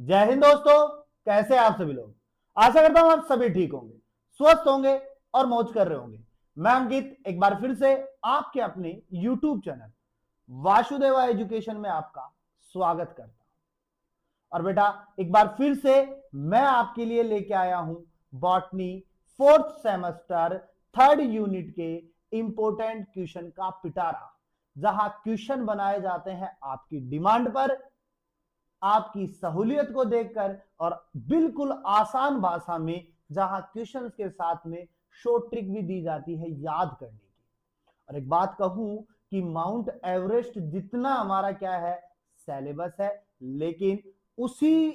जय हिंद दोस्तों। कैसे हैं आप सभी लोग। आशा करता हूं आप सभी ठीक होंगे, स्वस्थ होंगे और मौज कर रहे होंगे। मैं अंकित एक बार फिर से आपके अपने YouTube चैनल वासुदेवा एजुकेशन में आपका स्वागत करता हूं। और बेटा एक बार फिर से मैं आपके लिए लेके आया हूं botany fourth semester third unit के इंपोर्टेंट क्वेश्चन का पिटारा, जहां क्वेश्चन बनाए जाते हैं आपकी डिमांड पर, आपकी सहूलियत को देखकर और बिल्कुल आसान भाषा में, जहां क्वेश्चंस के साथ में शॉर्ट ट्रिक भी दी जाती है याद करने की। और एक बात कहूं कि माउंट एवरेस्ट जितना हमारा क्या है सिलेबस है, लेकिन उसी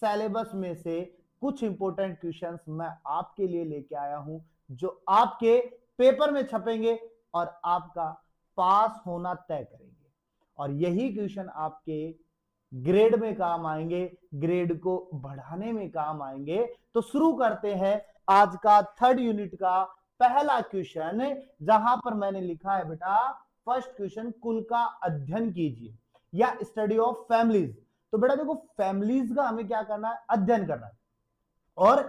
सिलेबस में से कुछ इंपॉर्टेंट क्वेश्चंस मैं आपके लिए लेके आया हूं जो आपके पेपर में छपेंगे और आपका पास होना तय करेंगे। और यही क्वेश्चन आपके ग्रेड में काम आएंगे, ग्रेड को बढ़ाने में काम आएंगे। तो शुरू करते हैं आज का थर्ड यूनिट का पहला क्वेश्चन, जहां पर मैंने लिखा है बेटा फर्स्ट क्वेश्चन, कुल का अध्ययन कीजिए या स्टडी ऑफ फैमिलीज। तो बेटा देखो फैमिलीज का हमें क्या करना है, अध्ययन करना है। और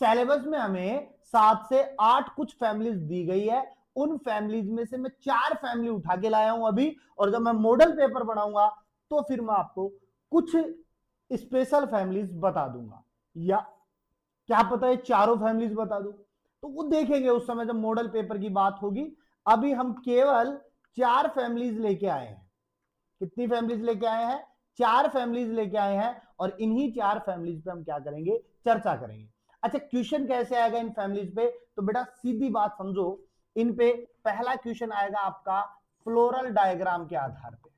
सिलेबस में हमें 7 से 8 कुछ फैमिलीज दी गई है। उन फैमिलीज में से मैं 4 फैमिली उठा के लाया हूं अभी, और जब मैं मॉडल पेपर बनाऊंगा तो फिर मैं आपको कुछ स्पेशल फैमिलीज बता दूंगा, या क्या पता है चारों फैमिलीज बता दूं। तो वो देखेंगे उस समय जब मॉडल पेपर की बात होगी। अभी हम केवल 4 फैमिलीज लेके आए हैं। कितनी फैमिलीज लेके आए हैं? 4 फैमिलीज लेके आए हैं। और इन्हीं 4 फैमिलीज पे हम क्या करेंगे, चर्चा करेंगे। अच्छा क्वेश्चन कैसे आएगा इन फैमिलीज पे? तो बेटा सीधी बात समझो, इन पे पहला क्वेश्चन आएगा आपका फ्लोरल डायग्राम के आधार पे।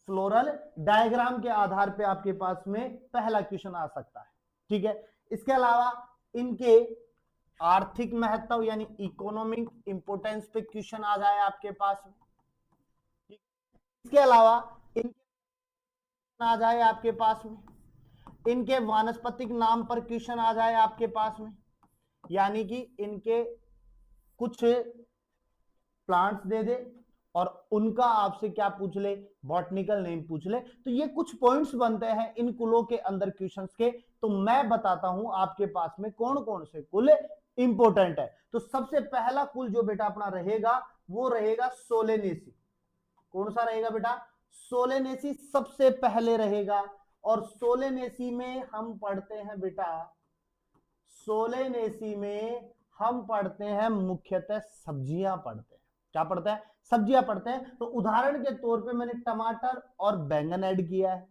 फ्लोरल डायग्राम के आधार पे आपके पास में पहला क्वेश्चन आ सकता है, ठीक है। इसके अलावा इनके आर्थिक महत्व यानी इकोनॉमिक इंपोर्टेंस पे क्वेश्चन आ जाए आपके पास में। इसके अलावा इनके आ जाए आपके पास में, इनके वानस्पतिक नाम पर क्वेश्चन आ जाए आपके पास में, यानी कि इनके कुछ प्लांट्स दे दे और उनका आपसे क्या पूछ ले, बॉटनिकल नेम पूछ ले। तो ये कुछ पॉइंट्स बनते हैं इन कुलों के अंदर क्वेश्चंस के। तो मैं बताता हूं आपके पास में कौन कौन से कुल इंपोर्टेंट है। तो सबसे पहला कुल जो बेटा अपना रहेगा वो रहेगा सोलेनेसी। कौन सा रहेगा बेटा? सोलेनेसी सबसे पहले रहेगा। और सोलेनेसी में हम पढ़ते हैं बेटा, सोलेनेसी में हम पढ़ते हैं मुख्यतः सब्जियां पढ़ते हैं। क्या पढ़ते हैं? सब्जियां पढ़ते हैं। तो उदाहरण के तौर पे मैंने टमाटर और बैंगन ऐड किया है।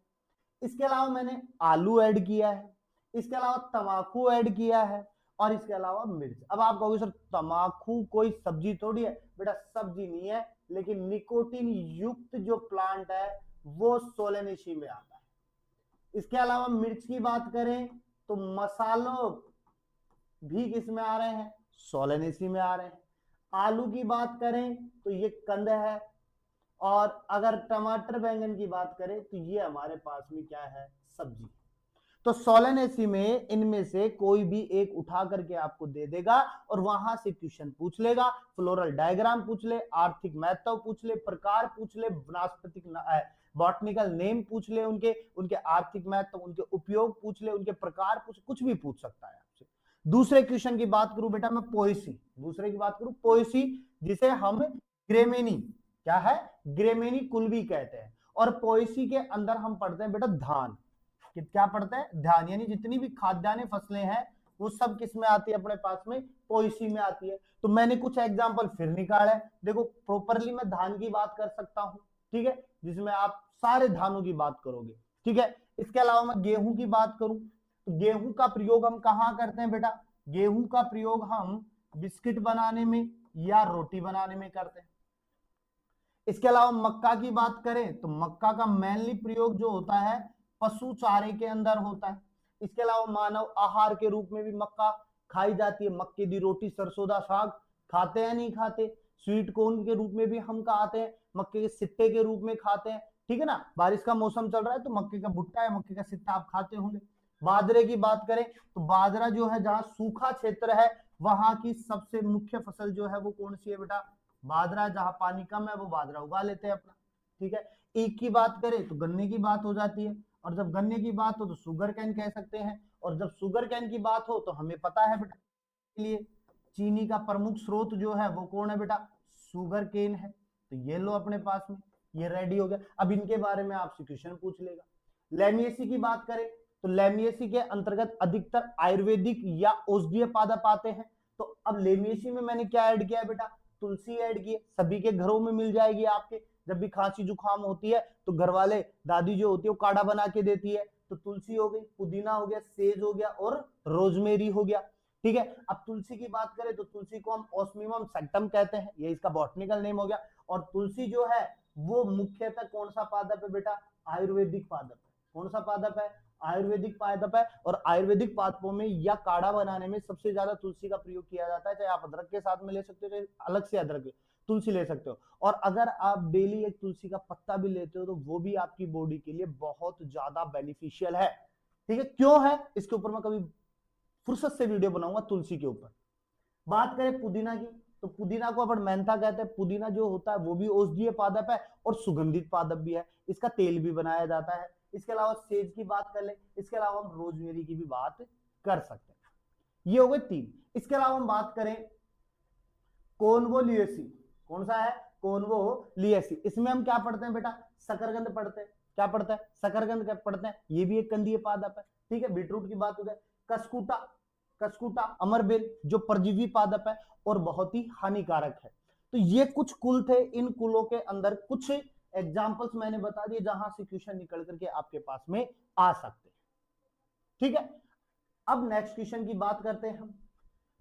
इसके अलावा मैंने आलू ऐड किया है। इसके अलावा तमाकू ऐड किया है। और इसके अलावा मिर्च। अब आप कहोगे सर तमाकू कोई सब्जी थोड़ी है। बेटा सब्जी नहीं है, लेकिन निकोटीन युक्त जो प्लांट है वो सोलेनेसी में आता है। इसके अलावा मिर्च की बात करें तो मसालों भी किस में आ रहे हैं, सोलेनेसी में आ रहे हैं। आलू की बात करें तो ये कंद है। और अगर टमाटर बैंगन की बात करें तो ये हमारे पास में क्या है, सब्जी। तो सोलेनेसी में इनमें से कोई भी एक उठा करके आपको दे देगा और वहां से क्वेश्चन पूछ लेगा। फ्लोरल डायग्राम पूछ ले, आर्थिक महत्व पूछ ले, प्रकार पूछ ले, वनस्पतिक बॉटनिकल नेम पूछ ले, उनके उनके आर्थिक महत्व, उनके उपयोग पूछ ले, उनके प्रकार पूछ, कुछ भी पूछ सकता है आपसे। दूसरे क्वेश्चन की बात करूं बेटा मैं पोएसी, दूसरे की बात करूं पोएसी, जिसे हम ग्रेमेनी, क्या है, ग्रेमेनी कुल भी कहते हैं। और पोएसी के अंदर हम पढ़ते हैं बेटा धान। क्या पढ़ते हैं? धान। यानी जितनी भी खाद्यान्य फसलें हैं वो सब किस में आती है अपने पास में, पोएसी में आती है। तो मैंने कुछ एग्जांपल फिर निकाले। देखो प्रोपरली मैं धान की बात कर सकता हूं, ठीक है, जिसमें आप सारे धानों की बात करोगे, ठीक है। इसके अलावा मैं गेहूं की बात करूं तो गेहूं का प्रयोग हम कहां करते हैं बेटा? गेहूं का प्रयोग हम बिस्किट बनाने में या रोटी बनाने में करते हैं। इसके अलावा मक्का की बात करें तो मक्का का मेनली प्रयोग जो होता है पशु चारे के अंदर होता है। इसके अलावा मानव आहार के रूप में भी मक्का खाई जाती है। मक्के की रोटी, सरसों दा साग खाते हैं नहीं खाते? स्वीट कॉर्न के रूप में भी हम खाते हैं, मक्के के सिट्टे के रूप में खाते हैं, ठीक है ना। बारिश का मौसम चल रहा है तो मक्के का भुट्टा है, मक्के का सिट्टा आप खाते होंगे। बाजरे की बात करें तो बाजरा जो है जहां सूखा क्षेत्र है वहां की सबसे मुख्य फसल जो है वो कौन सी है बेटा? बाजरा। जहां पानी कम है वो बाजरा उगा लेते हैं अपना, ठीक है। ईख की बात करें तो गन्ने की बात हो जाती है। और जब गन्ने की बात हो तो शुगर कैन कह सकते हैं, और जब शुगर कैन की बात हो तो हमें पता है बेटा के लिए चीनी का प्रमुख स्रोत जो है वो कौन है बेटा, शुगर केन है। तो ये लो अपने पास में, ये रेडी हो गया। अब इनके बारे में आपसे क्वेश्चन पूछ लेगा। लेमिएसी की बात करें तो लेमिएसी के अंतर्गत अधिकतर आयुर्वेदिक या औषधीय पादप आते हैं। तो अब लेमिएसी में मैंने क्या ऐड किया है बेटा, तुलसी ऐड की है। सभी के घरों में मिल जाएगी आपके, जब भी खांसी जुकाम होती है तो घर वाले दादी जो होती है वो काढ़ा बना के देती है। तो तुलसी हो गई, पुदीना हो गया, सेज हो गया और रोजमेरी हो गया। ठीक है, अब तुलसी की बात करें तो तुलसी को हम ऑस्मियम सैक्टम कहते हैं, ये इसका बॉटनिकल नेम हो गया। और तुलसी जो है वो मुख्यतः कौन सा पादप है बेटा, आयुर्वेदिक पादप है। कौन सा पादप है, आयुर्वेदिक पादप है। और आयुर्वेदिक पादपों में या काढ़ा बनाने में सबसे ज्यादा तुलसी का प्रयोग किया जाता है। चाहे आप अदरक के साथ में ले सकते हो, चाहे अलग से अदरक तुलसी ले सकते हो। और अगर आप डेली एक तुलसी का पत्ता भी लेते हो तो वो भी आपकी बॉडी के लिए बहुत ज्यादा बेनिफिशियल है। ठीक है, क्यों है इसके ऊपर मैं कभी फुर्सत से वीडियो बनाऊंगा तुलसी के ऊपर। बात करें पुदीना की तो पुदीना को अपन मेंथा कहते हैं। पुदीना जो होता है वो भी औषधीय पादप है और सुगंधित पादप भी है, इसका तेल भी बनाया जाता है। इसके अलावा सेज की बात कर ले, इसके अलावा हम रोजमेरी की भी बात कर सकते हैं। ये हो गए 3। इसके अलावा हम बात करें कॉन्वोलिएसी, कौन सा है, कॉन्वोलिएसी। इसमें हम क्या पढ़ते हैं बेटा, शकरकंद पढ़ते हैं। क्या पढ़ते हैं, शकरकंद पढ़ते हैं, ये भी एक कंदीय पादप है। ठीक है, बीटरूट की बात हो जाए, कसकुटा, कसकुटा अमरबेल जो परजीवी पादप है और बहुत ही हानिकारक है। तो ये कुछ कुल थे, इन कुलों के अंदर कुछ एग्जांपल्स मैंने बता दिए जहां से क्वेश्चन निकल करके आपके पास में आ सकते हैं। ठीक है, अब नेक्स्ट क्वेश्चन की बात करते हैं हम।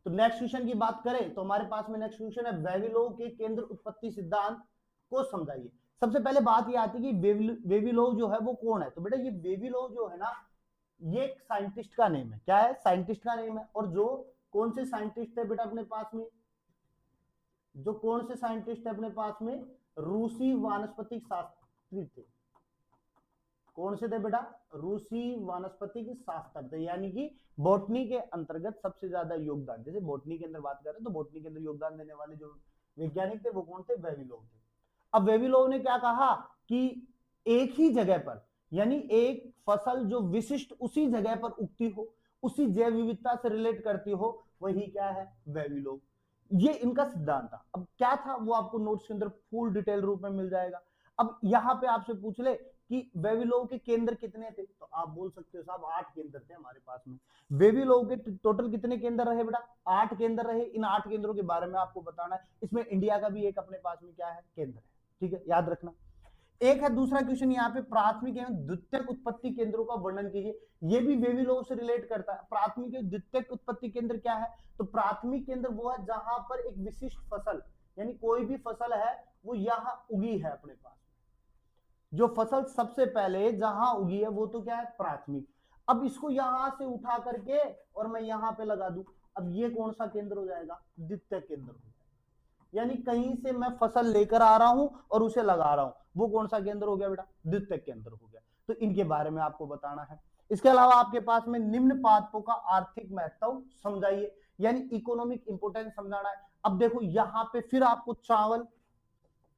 तो नेक्स्ट क्वेश्चन की बात करें तो हमारे पास में नेक्स्ट क्वेश्चन है, वेविलोव के केंद्र उत्पत्ति सिद्धांत को समझाइए। सबसे पहले बात ये आती है कि वेविलोव जो है वो कौन है। तो बेटा ये वेविलोव जो है ना, ये एक साइंटिस्ट का नेम है। क्या है, साइंटिस्ट का नेम है। और जो कौन से साइंटिस्ट है बेटा अपने पास में, जो कौन से साइंटिस्ट है अपने पास में, रूसी वानस्पतिक शास्त्री थे। कौन से थे बेटा, रूसी वानस्पतिक शास्त्र थे, यानी कि बॉटनी के अंतर्गत सबसे ज्यादा योगदान, जैसे बॉटनी के अंदर बात करें तो बॉटनी के अंदर योगदान देने वाले जो वैज्ञानिक थे वो कौन थे, वेविलोव थे। अब वेविलोव ने क्या कहा कि एक ही जगह पर, यानी एक फसल जो विशिष्ट उसी जगह पर उगती हो, उसी जैव विविधता से रिलेट करती हो, वही क्या है, वेविलोव। ये इनका सिद्धांत था। अब क्या था वो आपको नोट्स के अंदर फुल डिटेल रूप में मिल जाएगा। अब यहाँ पे आपसे पूछ ले कि वेविलोव के केंद्र कितने थे, तो आप बोल सकते हो साहब 8 केंद्र थे हमारे पास में। वेविलोव के टोटल कितने केंद्र रहे बेटा, 8 केंद्र रहे। इन 8 केंद्रों के बारे में आपको बताना है। इसमें इंडिया का भी एक अपने पास में क्या है, केंद्र है। ठीक है, याद रखना। एक है दूसरा क्वेश्चन यहाँ पे, प्राथमिक एवं द्वितीयक उत्पत्ति केंद्रों का वर्णन कीजिए। ये भी वेविलोव से रिलेट करता है। प्राथमिक एवं द्वितीयक उत्पत्ति केंद्र क्या है, तो प्राथमिक केंद्र वो है जहां पर एक विशिष्ट फसल, यानी कोई भी फसल है वो यहाँ उगी है अपने पास। जो फसल सबसे पहले जहां उगी है वो तो क्या है, प्राथमिक। अब इसको यहां से उठा करके और मैं यहां पे लगा दूं, अब ये कौन सा केंद्र हो जाएगा, द्वितीयक केंद्र हो जाएगा। यानी कहीं से मैं फसल लेकर आ रहा हूं और उसे लगा रहा हूं, वो कौन सा केंद्र हो गया बेटा, द्वितीयक केंद्र हो गया। तो इनके बारे में आपको बताना है। इसके अलावा आपके पास में निम्न पादपों का आर्थिक महत्व समझाइए, यानी इकोनॉमिक इंपोर्टेंस समझाना है। अब देखो यहाँ पे फिर आपको चावल,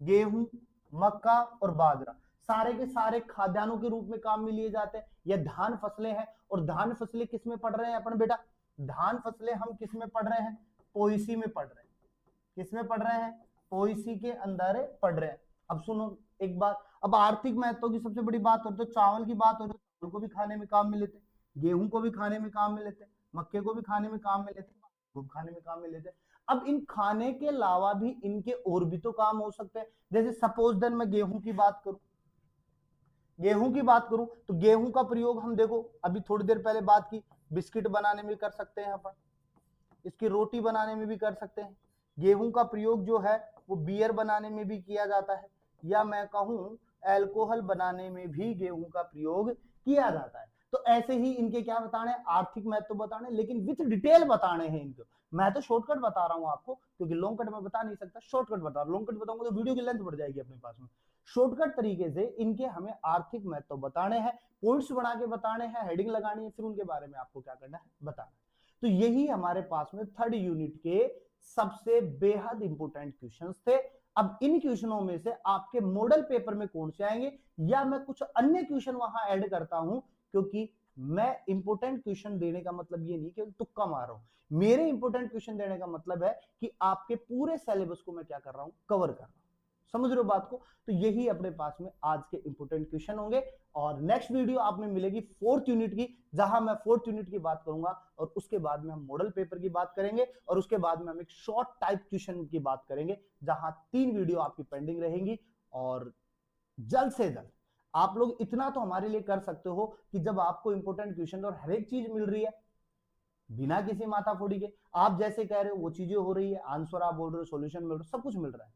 गेहूं, मक्का और बाजरा सारे के सारे खाद्यान्नों के रूप में काम में लिए जाते हैं। ये धान फसलें हैं। और धान फसलें किस में पढ़ रहे हैं अपन बेटा, धान फसलें हम किस में पढ़ रहे हैं, पोएसी में पढ़ रहे हैं। किसमें पढ़ रहे हैं, पोएसी के अंदर पढ़ रहे हैं। अब सुनो एक बात, अब आर्थिक महत्व की सबसे बड़ी बात हो तो चावल की बात हो तो चावल को भी खाने में काम में लेते, गेहूं को भी खाने में काम में लेते, मक्के को भी खाने में काम में लेते, खाने में काम में लेते। अब इन खाने के अलावा भी इनके और भी तो काम हो सकते हैं। जैसे सपोज देन मैं गेहूं की बात करूं, गेहूं की बात करूं तो गेहूं का प्रयोग हम देखो अभी थोड़ी देर पहले बात की, बिस्किट बनाने में कर सकते हैं अपन, इसकी रोटी बनाने में भी कर सकते हैं। गेहूं का प्रयोग जो है वो बियर बनाने में भी किया जाता है, या मैं कहूं अल्कोहल बनाने में भी गेहूं का प्रयोग किया जाता है। तो ऐसे ही इनके क्या बताने, आर्थिक महत्व बताने, लेकिन विथ डिटेल बताने हैं इनको। मैं तो शॉर्टकट बता रहा हूं आपको, क्योंकि लॉन्ग कट में बता नहीं सकता, शॉर्टकट बता रहा हूं। लॉन्ग कट बताऊंगा तो वीडियो की लेंथ बढ़ जाएगी अपने पास में। शॉर्टकट तरीके से इनके हमें आर्थिक महत्व बताने हैं, पॉइंट्स बना के बताने हैं, हेडिंग लगानी है, फिर उनके बारे में आपको क्या करना है, बताना है। तो यही हमारे पास में थर्ड यूनिट के सबसे बेहद इंपोर्टेंट क्वेश्चंस थे। अब इन क्वेश्चनों में से आपके मॉडल पेपर में कौन से आएंगे, या मैं कुछ अन्य क्वेश्चन वहां ऐड करता हूं, क्योंकि मैं इंपोर्टेंट क्वेश्चन देने का मतलब ये नहीं कि तुक्का मार रहा हूं। मेरे इंपोर्टेंट क्वेश्चन देने का मतलब है कि आपके पूरे सिलेबस को मैं क्या कर रहा हूं, कवर कर रहा हूं। समझ रहे हो बात को? तो यही अपने पास में आज के इंपोर्टेंट क्वेश्चन होंगे। और नेक्स्ट वीडियो आप में मिलेगी 4th यूनिट की, जहां मैं 4th यूनिट की बात करूंगा, और उसके बाद में हम मॉडल पेपर की बात करेंगे, और उसके बाद में हम एक शॉर्ट टाइप क्वेश्चन की बात करेंगे, जहां 3 वीडियो आपकी पेंडिंग रहेंगी। और जल्द से जल्द आप लोग इतना तो हमारे लिए कर सकते हो कि जब आपको इंपोर्टेंट क्वेश्चन और हर एक चीज मिल रही है बिना किसी माथाफोड़ी के, आप जैसे कह रहे हो वो चीजें हो रही है, आंसर आप बोल रहे हो, सॉल्यूशन मिल रहा है, सब कुछ मिल रहा है,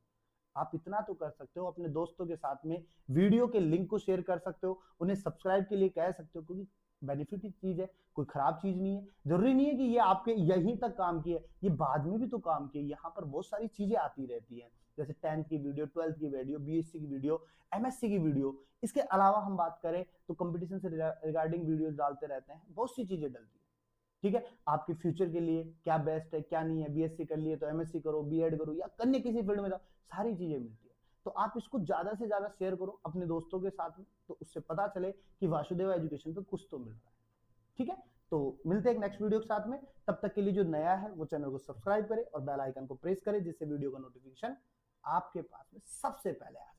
आप इतना तो कर सकते हो, अपने दोस्तों के साथ में वीडियो के लिंक को शेयर कर सकते हो, उन्हें सब्सक्राइब के लिए कह सकते हो, क्योंकि बेनिफिट चीज है, कोई खराब चीज नहीं है। जरूरी नहीं है कि ये आपके यहीं तक काम की है, ये बाद में भी तो काम की है। यहाँ पर बहुत सारी चीजें आती रहती हैं, जैसे 10th की वीडियो, 12th की वीडियो, बीएससी की वीडियो, एमएससी की वीडियो। इसके अलावा हम बात करें तो कंपटीशन से रिगार्डिंग वीडियो डालते रहते हैं, बहुत सी चीजें डलती है। ठीक है, आपके फ्यूचर के लिए क्या बेस्ट है क्या नहीं है, बीएससी कर लिए तो एमएससी करो, बीएड करो, या अन्य किसी फील्ड में जाओ, सारी चीजें मिलती है। तो आप इसको ज्यादा से ज्यादा शेयर करो अपने दोस्तों के साथ में, तो उससे पता चले कि वासुदेवा एजुकेशन पे कुछ तो मिल रहा है। ठीक है, तो मिलते हैं एक नेक्स्ट वीडियो के साथ में। तब तक के लिए जो नया है वो चैनल को सब्सक्राइब करे और बेल आइकन को प्रेस करे, जिससे वीडियो का नोटिफिकेशन आपके पास में सबसे पहले आ जाए।